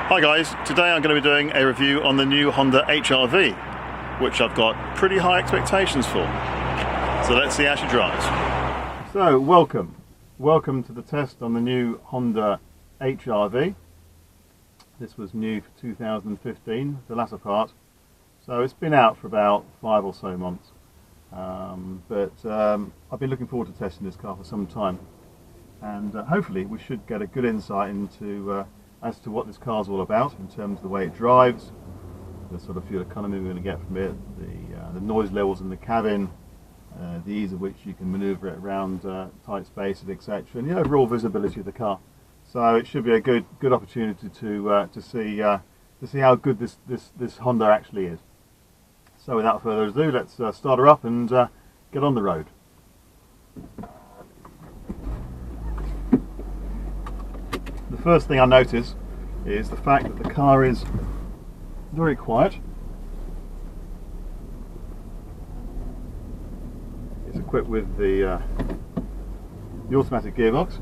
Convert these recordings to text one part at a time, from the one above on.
Hi guys, today I'm going to be doing a review on the new Honda HR-V, which I've got pretty high expectations for. So let's see how she drives. So welcome to the test on the new Honda HR-V. This was new for 2015, the latter part. So it's been out for about 5 or so months. But I've been looking forward to testing this car for some time. And hopefully we should get a good insight into as to what this car's all about in terms of the way it drives, the sort of fuel economy we're going to get from it, the noise levels in the cabin, the ease of which you can manoeuvre it around tight spaces, etc., and the overall visibility of the car. So it should be a good opportunity to see how good this Honda actually is. So without further ado, let's start her up and get on the road. The first thing I notice is the fact that the car is very quiet. It's equipped with the automatic gearbox,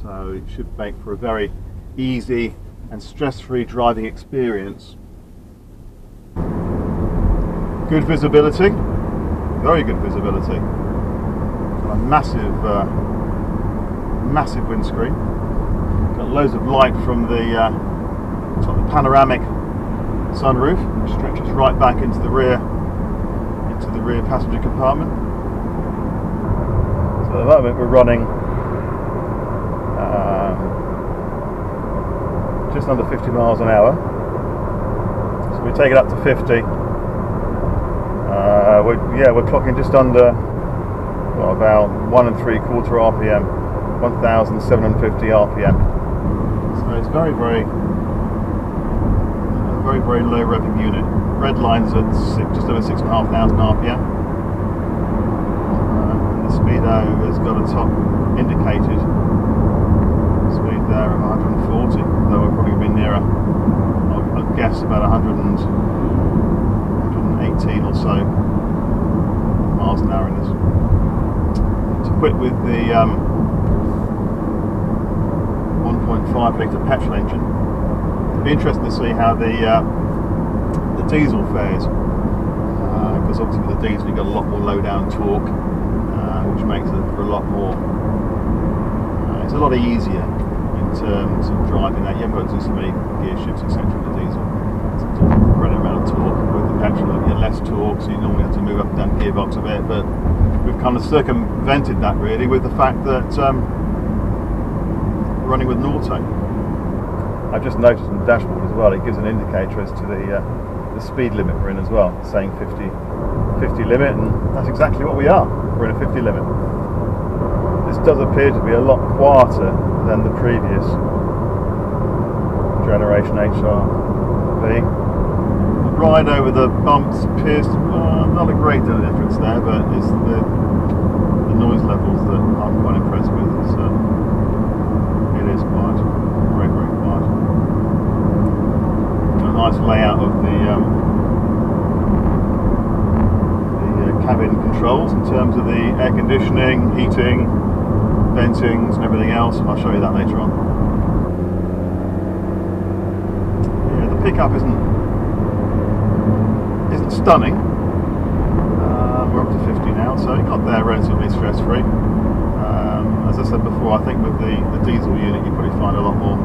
so it should make for a very easy and stress-free driving experience. Good visibility, very good visibility. Got a massive windscreen. Got loads of light from the panoramic sunroof, which stretches right back into the rear passenger compartment. So at the moment we're running just under 50 miles an hour. So we take it up to 50. We're clocking just under about 1 3/4 RPM, 1,750 RPM. So it's very low revving unit. Red line's at just over 6,500 RPM. And the speedo has got a top indicated speed there of 140, though we're probably be nearer, I'd guess about 118 or so miles an hour in this. It's equipped with the 1.5 litre petrol engine. It'll be interesting to see how the diesel fares, because obviously with the diesel you've got a lot more low down torque, which makes it for a lot more. It's a lot easier in terms of driving that. You haven't got to do so many gear shifts, etc. with the diesel. It's a great amount of torque. With the petrol you get less torque, so you normally have to move up and down the gearbox a bit. But we've kind of circumvented that really with the fact that running with an auto. I've just noticed on the dashboard as well, it gives an indicator as to the speed limit we're in as well, saying 50 limit, and that's exactly what we are. We're in a 50 limit. This does appear to be a lot quieter than the previous generation HR-V. The ride over the bumps appears not a great deal of difference there, but it's the noise levels that I'm quite impressed with. It is quiet, very quiet. A nice layout of the cabin controls in terms of the air conditioning, heating, ventings and everything else. I'll show you that later on. Yeah, the pickup isn't stunning. We're up to 50 now, so it got there relatively stress-free. As I said before, I think with the diesel unit you probably find a lot more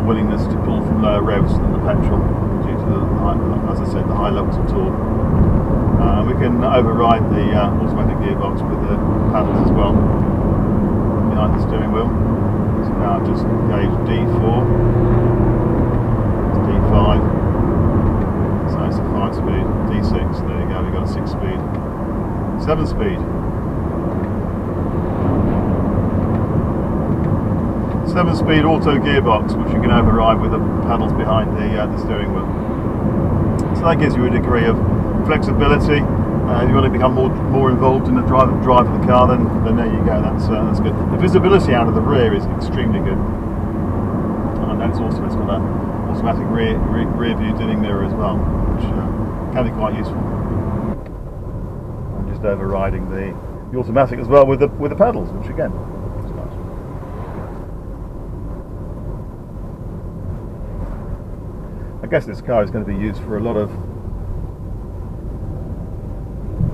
willingness to pull from lower revs than the petrol due to the high levels of torque. We can override the automatic gearbox with the paddles as well behind the steering wheel. So now I've just gauge D4, it's D5, so it's a 5-speed, D6, there you go, we've got a 6-speed, 7-speed. 7-speed auto gearbox, which you can override with the paddles behind the steering wheel. So that gives you a degree of flexibility. If you want to become more involved in the drive of the car, then there you go. That's good. The visibility out of the rear is extremely good. And I notice also it's got an automatic rear view dimming mirror as well, which can be quite useful. I'm just overriding the automatic as well with the paddles, which again. guess this car is going to be used for a lot of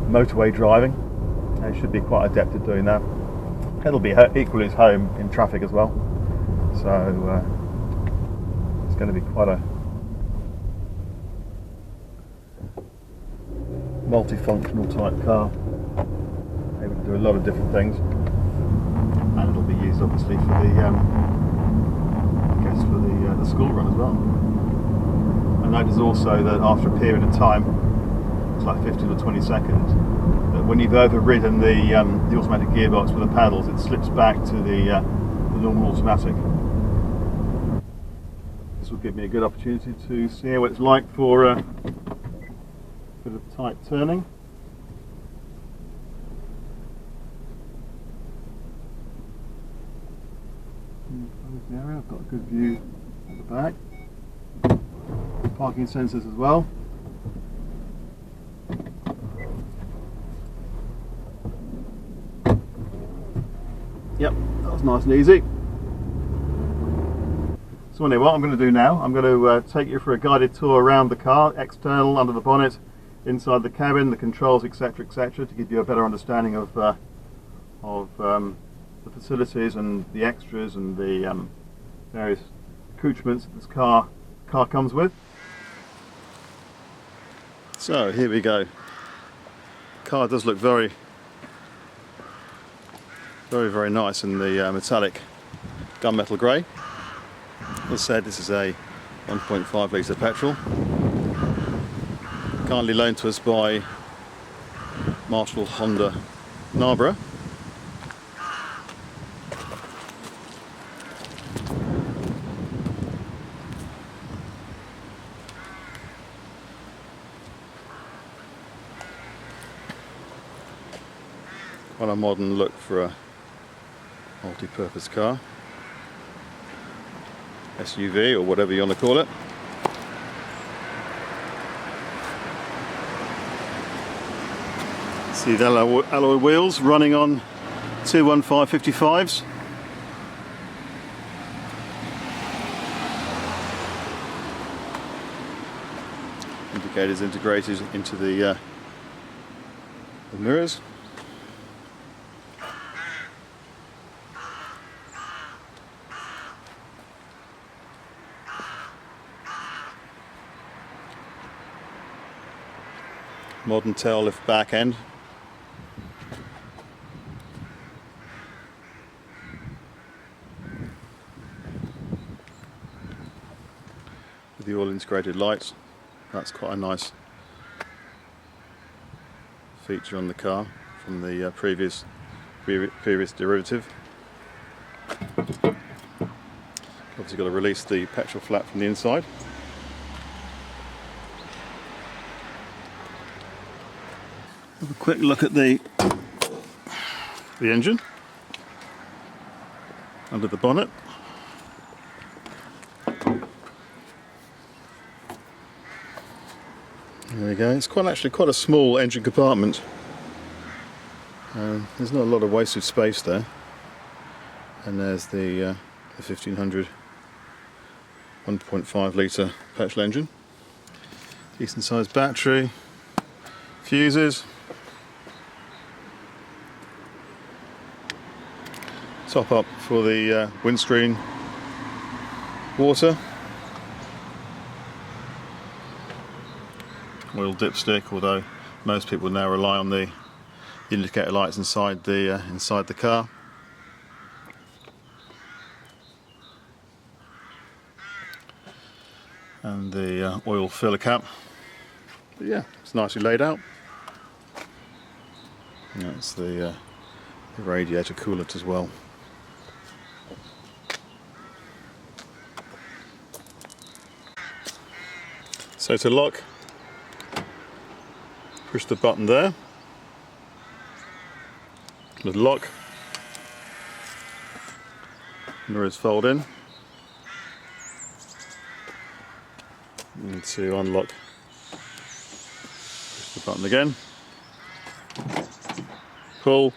motorway driving. It should be quite adept at doing that. It'll be equally as home in traffic as well. So it's going to be quite a multifunctional type car, able to do a lot of different things, and it'll be used obviously for the I guess for the school run as well. I notice also that after a period of time, it's like 15 or 20 seconds, that when you've overridden the automatic gearbox with the paddles, it slips back to the normal automatic. This will give me a good opportunity to see what it's like for a bit of tight turning. Area. I've got a good view at the back. Parking sensors as well. Yep, that was nice and easy. So anyway, what I'm going to do now, I'm going to take you for a guided tour around the car, external, under the bonnet, inside the cabin, the controls, etc., etc., to give you a better understanding of the facilities and the extras and the various accoutrements that this car comes with. So here we go. The car does look very nice in the metallic gunmetal grey. As I said, this is a 1.5 litre petrol, kindly loaned to us by Marshall Honda Narborough. Quite a modern look for a multi-purpose car, SUV or whatever you want to call it. See the alloy wheels running on 215/55s. Indicators integrated into the mirrors. Modern tail lift back end. With the all integrated lights. That's quite a nice feature on the car from the previous derivative. Obviously got to release the petrol flap from the inside. Have a quick look at the engine under the bonnet. There we go. It's actually quite a small engine compartment. There's not a lot of wasted space there. And there's the 1500 1.5 litre petrol engine. Decent sized battery, fuses. Top up for the windscreen water. Oil dipstick, although most people now rely on the indicator lights inside the car. And the oil filler cap. But yeah, it's nicely laid out. And that's the radiator coolant as well. So to lock, push the button there, the lock, mirrors fold in, and to unlock, push the button again, pull,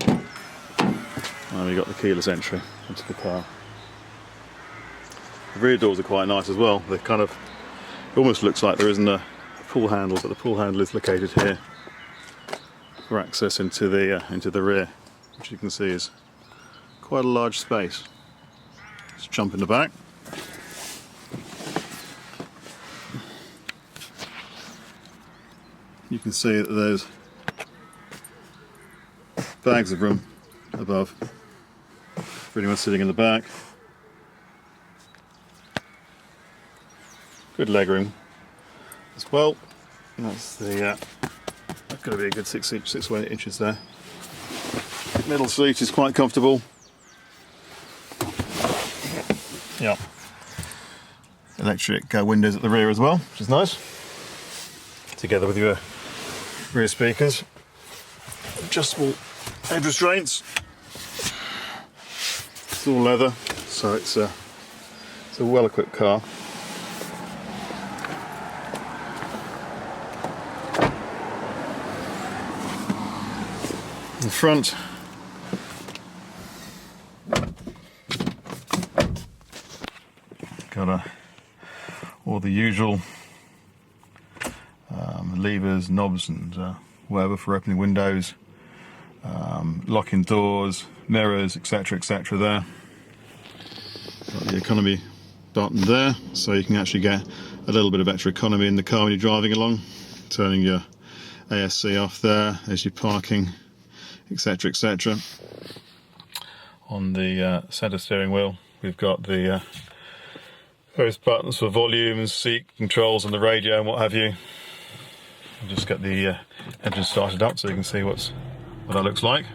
and we've got the keyless entry into the car. The rear doors are quite nice as well. They're kind of, it almost looks like there isn't a pull handle, but the pull handle is located here for access into the rear, which you can see is quite a large space. Let's jump in the back. You can see that there's bags of room above for anyone sitting in the back. Good legroom as well. And that's the that's going to be a good 6 or 8 inches there. Middle seat is quite comfortable. Yeah. Electric windows at the rear as well, which is nice. Together with your rear speakers. Adjustable head restraints. It's all leather, so it's a well-equipped car. In front, got all the usual levers, knobs and whatever for opening windows, locking doors, mirrors, etc, etc there. Got the economy button there, so you can actually get a little bit of extra economy in the car when you're driving along. Turning your ASC off there as you're parking, etc, etc. On the centre steering wheel we've got the various buttons for volumes, seat controls and the radio and what have you. I'll just get the engine started up so you can see what that looks like.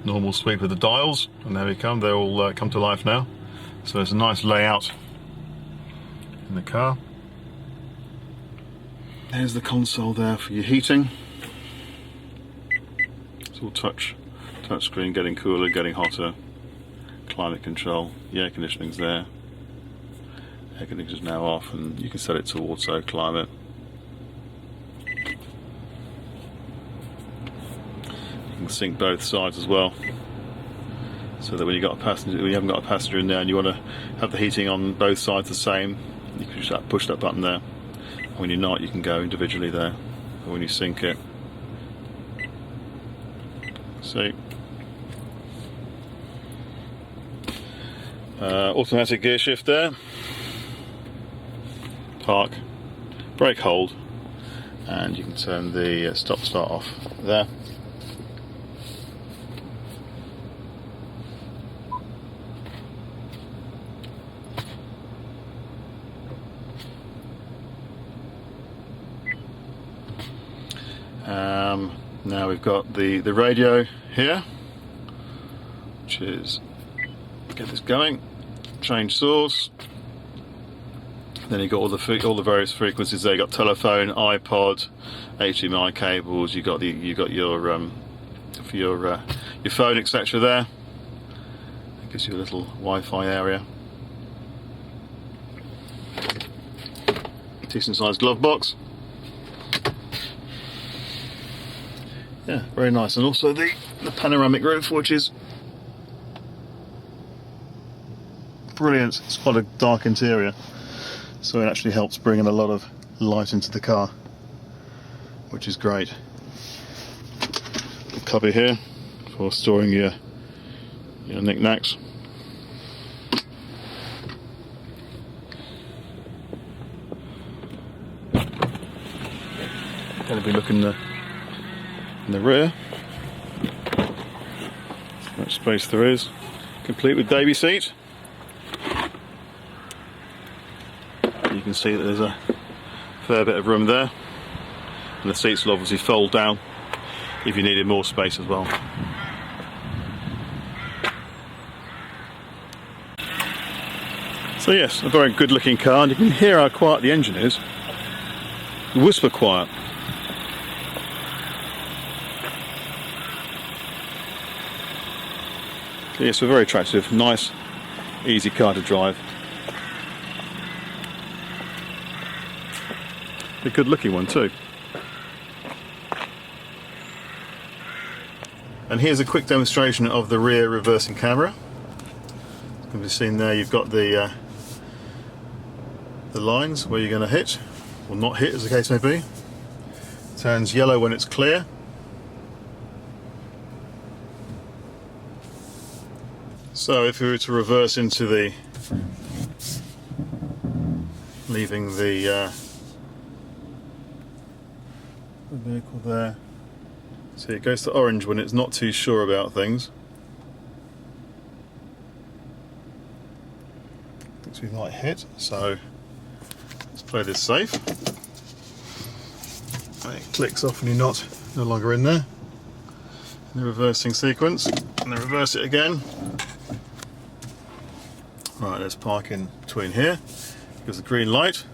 Normal sweep of the dials, and there we come, they all come to life now. So it's a nice layout in the car. There's the console there for your heating. It's all touch screen, getting cooler, getting hotter. Climate control, the air conditioning's there. Air conditioner's now off and you can set it to auto climate. You can sync both sides as well, so that when you haven't got a passenger in there and you want to have the heating on both sides the same, you can just push that button there. When you're not, you can go individually there. But when you sync it, see. Automatic gear shift there. Park, brake hold, and you can turn the stop start off there. Now we've got the radio here, which is, get this going, change source. Then you've got all the various frequencies there. You've got telephone, iPod, HDMI cables. You've got your for your phone, etc. there. It gives you a little Wi-Fi area. Decent sized glove box. Yeah, very nice. And also the panoramic roof, which is brilliant. It's quite a dark interior, so it actually helps bring in a lot of light into the car, which is great. A cubby here for storing your knickknacks. Going to be looking in the rear. How much space there is. Complete with baby seat. You can see that there's a fair bit of room there, and the seats will obviously fold down if you needed more space as well. So yes, a very good looking car, and you can hear how quiet the engine is. Whisper quiet. So yes, a very attractive, nice, easy car to drive. A good looking one too. And here's a quick demonstration of the rear reversing camera. As can be seen there, you've got the the lines where you're going to hit, or not hit as the case may be. Turns yellow when it's clear. So if we were to reverse into the, leaving the vehicle there, see, it goes to orange when it's not too sure about things. Thinks we might hit, so let's play this safe. And it clicks off when you're no longer in there. In the reversing sequence, and then reverse it again. Right, let's park in between here. Gives the green light.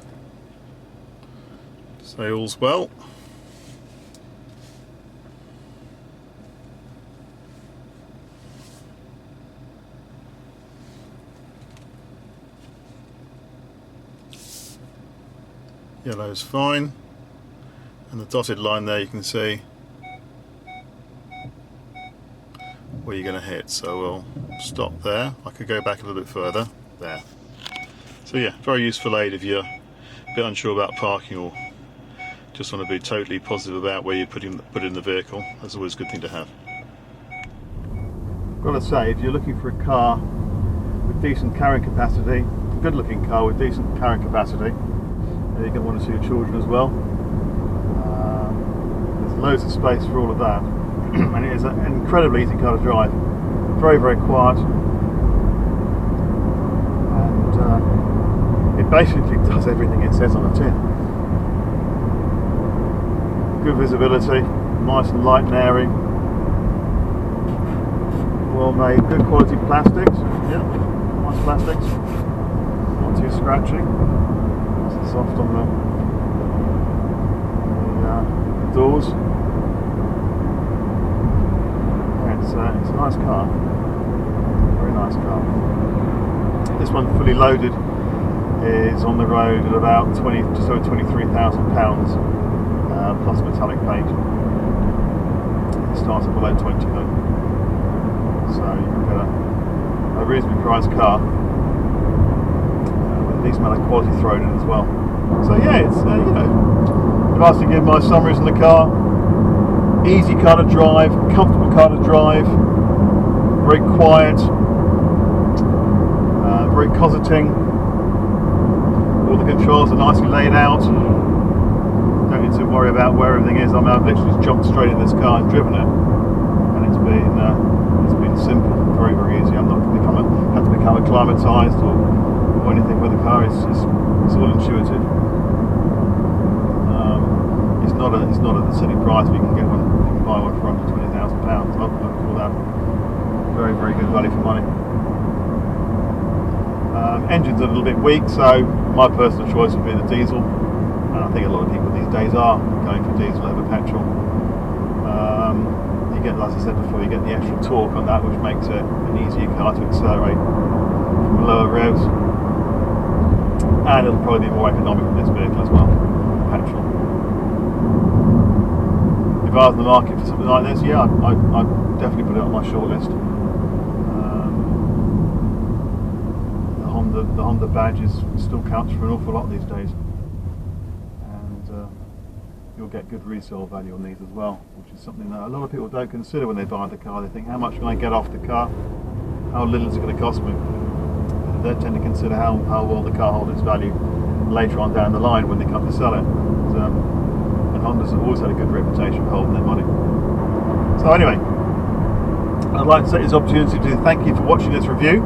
Say all's well. Yellow's fine. And the dotted line there, you can see where you're going to hit, so we'll stop there. I could go back a little bit further there. So yeah, very useful aid if you're a bit unsure about parking or just want to be totally positive about where you put in the vehicle. That's always a good thing to have. I've got to say, if you're looking for a car with decent carrying capacity, a good looking car with decent carrying capacity, you can want to see your children as well. There's loads of space for all of that. And it is an incredibly easy car to drive, very, very quiet, and it basically does everything it says on the tin. Good visibility, nice and light and airy, well made, good quality plastics, yeah, nice plastics, not too scratchy, nice and soft on the doors. It's a nice car, very nice car. This one fully loaded is on the road at about just over £23,000 plus metallic paint. It starts at below 20 though, so you can get a reasonably priced car with a decent amount of quality thrown in as well. So yeah, it's you know, if I was to give my summaries in the car: easy car to drive, comfortable car to drive, very quiet, very cosseting. All the controls are nicely laid out. Don't need to worry about where everything is. I mean, I've literally just jumped straight in this car and driven it, and it's been simple, very, very easy. I'm not have to become acclimatised or anything with the car. It's all intuitive. It's not at the silly price. We can get one. You can buy one for under £20,000. I call that very, very good value for money. Engine's a little bit weak, so my personal choice would be the diesel. And I think a lot of people these days are going for diesel over petrol. You get, as I said before, you get the extra torque on that, which makes it an easier car to accelerate from lower revs. And it'll probably be more economic with this vehicle as well, petrol. If I was in the market for something like this, yeah, I'd definitely put it on my shortlist. The Honda badge still counts for an awful lot these days, and you'll get good resale value on these as well, which is something that a lot of people don't consider when they buy the car. They think, how much can I get off the car? How little is it going to cost me? They tend to consider how well the car holds its value later on down the line when they come to sell it. And Hondas have always had a good reputation for holding their money. So anyway, I'd like to take this opportunity to thank you for watching this review.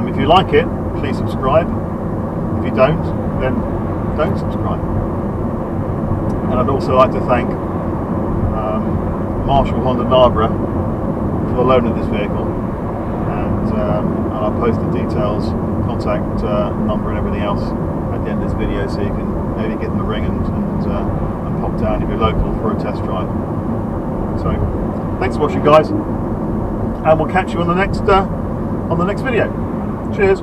If you like it, please subscribe. If you don't, then don't subscribe. And I'd also like to thank Marshall Honda Narborough for the loan of this vehicle. And I'll post the details, contact number and everything else at the end of this video, so you can maybe give them a ring and pop down if you're local for a test drive. So thanks for watching, guys, and we'll catch you on the next video. Cheers.